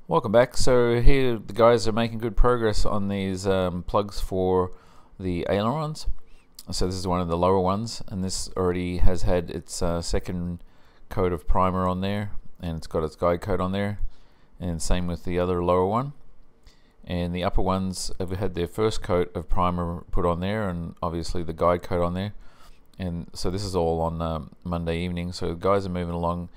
Welcome back. So here the guys are making good progress on these plugs for the ailerons. So this is one of the lower ones, and this already has had its second coat of primer on there, and it's got its guide coat on there, and same with the other lower one. And the upper ones have had their first coat of primer put on there, and obviously the guide coat on there. And so this is all on Monday evening. So the guys are moving along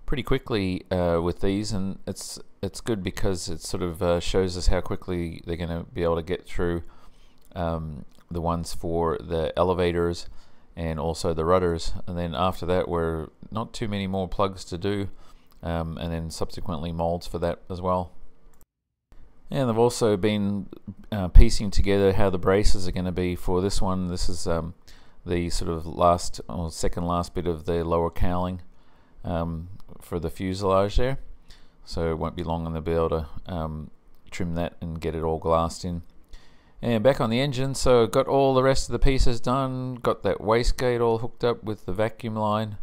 pretty quickly with these, and it's good because it sort of shows us how quickly they're going to be able to get through the ones for the elevators and also the rudders. And then after that, we're not too many more plugs to do, and then subsequently molds for that as well. And they've also been piecing together how the braces are going to be for this one. This is the sort of last or second last bit of the lower cowling for the fuselage there, so it won't be long and they'll be able to trim that and get it all glassed in. And back on the engine, so got all the rest of the pieces done, got that wastegate all hooked up with the vacuum line,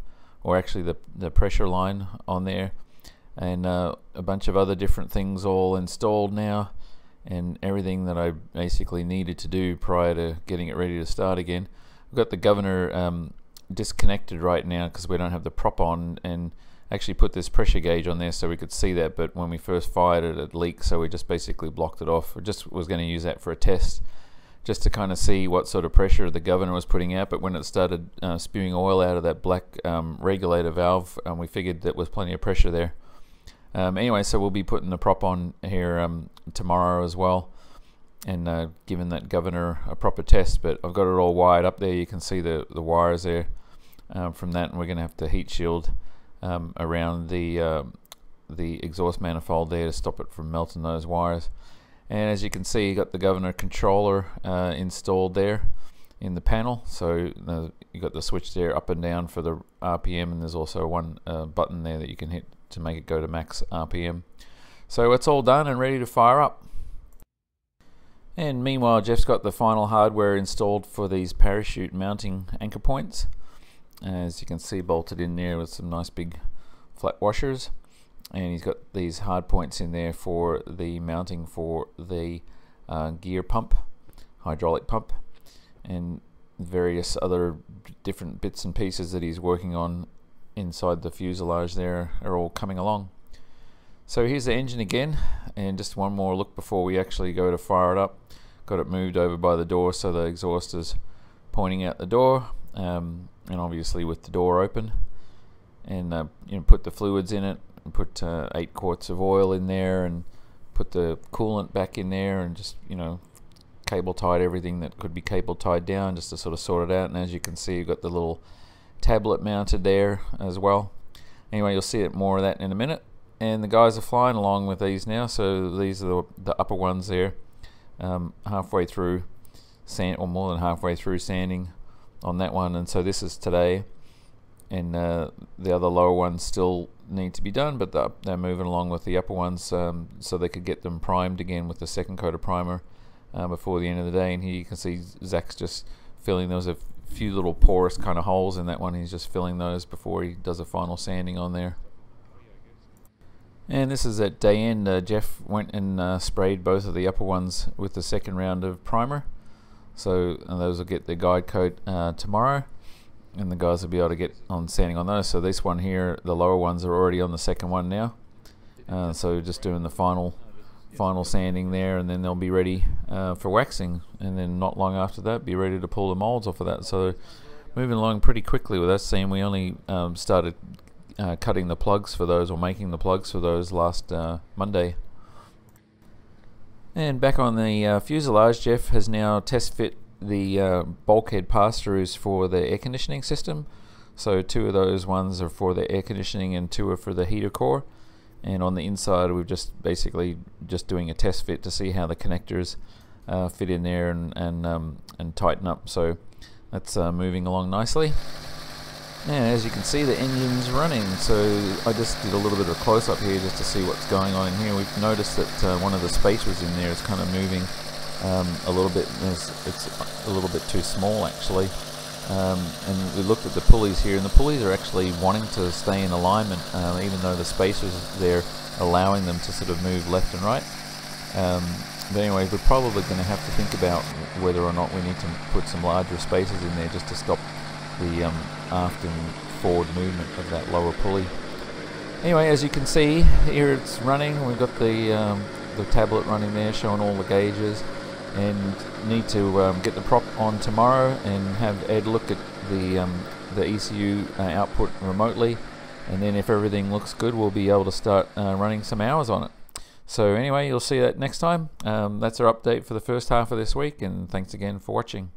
or actually the pressure line on there, and a bunch of other different things all installed now, and everything that I basically needed to do prior to getting it ready to start again. I've got the governor disconnected right now because we don't have the prop on, and actually put this pressure gauge on there so we could see that, but when we first fired it, it leaked, so we just basically blocked it off. I just was going to use that for a test just to kind of see what sort of pressure the governor was putting out, but when it started spewing oil out of that black regulator valve, we figured there was plenty of pressure there. Anyway, so we'll be putting the prop on here tomorrow as well, and giving that governor a proper test. But I've got it all wired up there. You can see the wires there from that, and we're going to have to heat shield around the exhaust manifold there to stop it from melting those wires. And as you can see, you got the governor controller installed there in the panel, so you got the switch there up and down for the RPM, and there's also one button there that you can hit to make it go to max RPM. So it's all done and ready to fire up. And meanwhile, Jeff's got the final hardware installed for these parachute mounting anchor points, as you can see, bolted in there with some nice big flat washers. And he's got these hard points in there for the mounting for the gear pump, hydraulic pump, and various other different bits and pieces that he's working on inside the fuselage there are all coming along. So here's the engine again, and just one more look before we actually go to fire it up. Got it moved over by the door so the exhaust is pointing out the door, and obviously with the door open, and put the fluids in it, and put 8 quarts of oil in there, and put the coolant back in there, and just cable tied everything that could be cable tied down just to sort of sort it out. And as you can see, you've got the little tablet mounted there as well. Anyway, you'll see it more of that in a minute. And the guys are flying along with these now, so these are the upper ones there, halfway through sand, or more than halfway through sanding on that one. And so this is today, and the other lower ones still need to be done, but they're moving along with the upper ones, so they could get them primed again with the second coat of primer before the end of the day. And here you can see Zach's just filling. There was a few little porous kind of holes in that one. He's just filling those before he does a final sanding on there. And this is at day end. Jeff went and sprayed both of the upper ones with the second round of primer, so those will get their guide coat tomorrow, and the guys will be able to get on sanding on those. So this one here, the lower ones are already on the second one now, so just doing the final sanding there, and then they'll be ready for waxing, and then not long after that be ready to pull the molds off of that. So moving along pretty quickly with that. Seeing we only started cutting the plugs for those, or making the plugs for those, last Monday. And back on the fuselage, Jeff has now test fit the bulkhead pass-throughs for the air conditioning system. So 2 of those ones are for the air conditioning and 2 are for the heater core. And on the inside, we've just basically doing a test fit to see how the connectors fit in there and tighten up. So that's moving along nicely. And as you can see, the engine's running, so I just did a little bit of a close-up here just to see what's going on in here. We've noticed that one of the spacers in there is kind of moving a little bit. It's a little bit too small, actually. And we looked at the pulleys here, and the pulleys are actually wanting to stay in alignment, even though the spacers there allowing them to sort of move left and right. But anyway, we're probably going to have to think about whether or not we need to put some larger spacers in there just to stop the aft and forward movement of that lower pulley. Anyway, as you can see, here it's running. We've got the tablet running there showing all the gauges, and need to get the prop on tomorrow and have Ed look at the ECU output remotely, and then if everything looks good, we'll be able to start running some hours on it. So anyway, you'll see that next time. That's our update for the first half of this week, and thanks again for watching.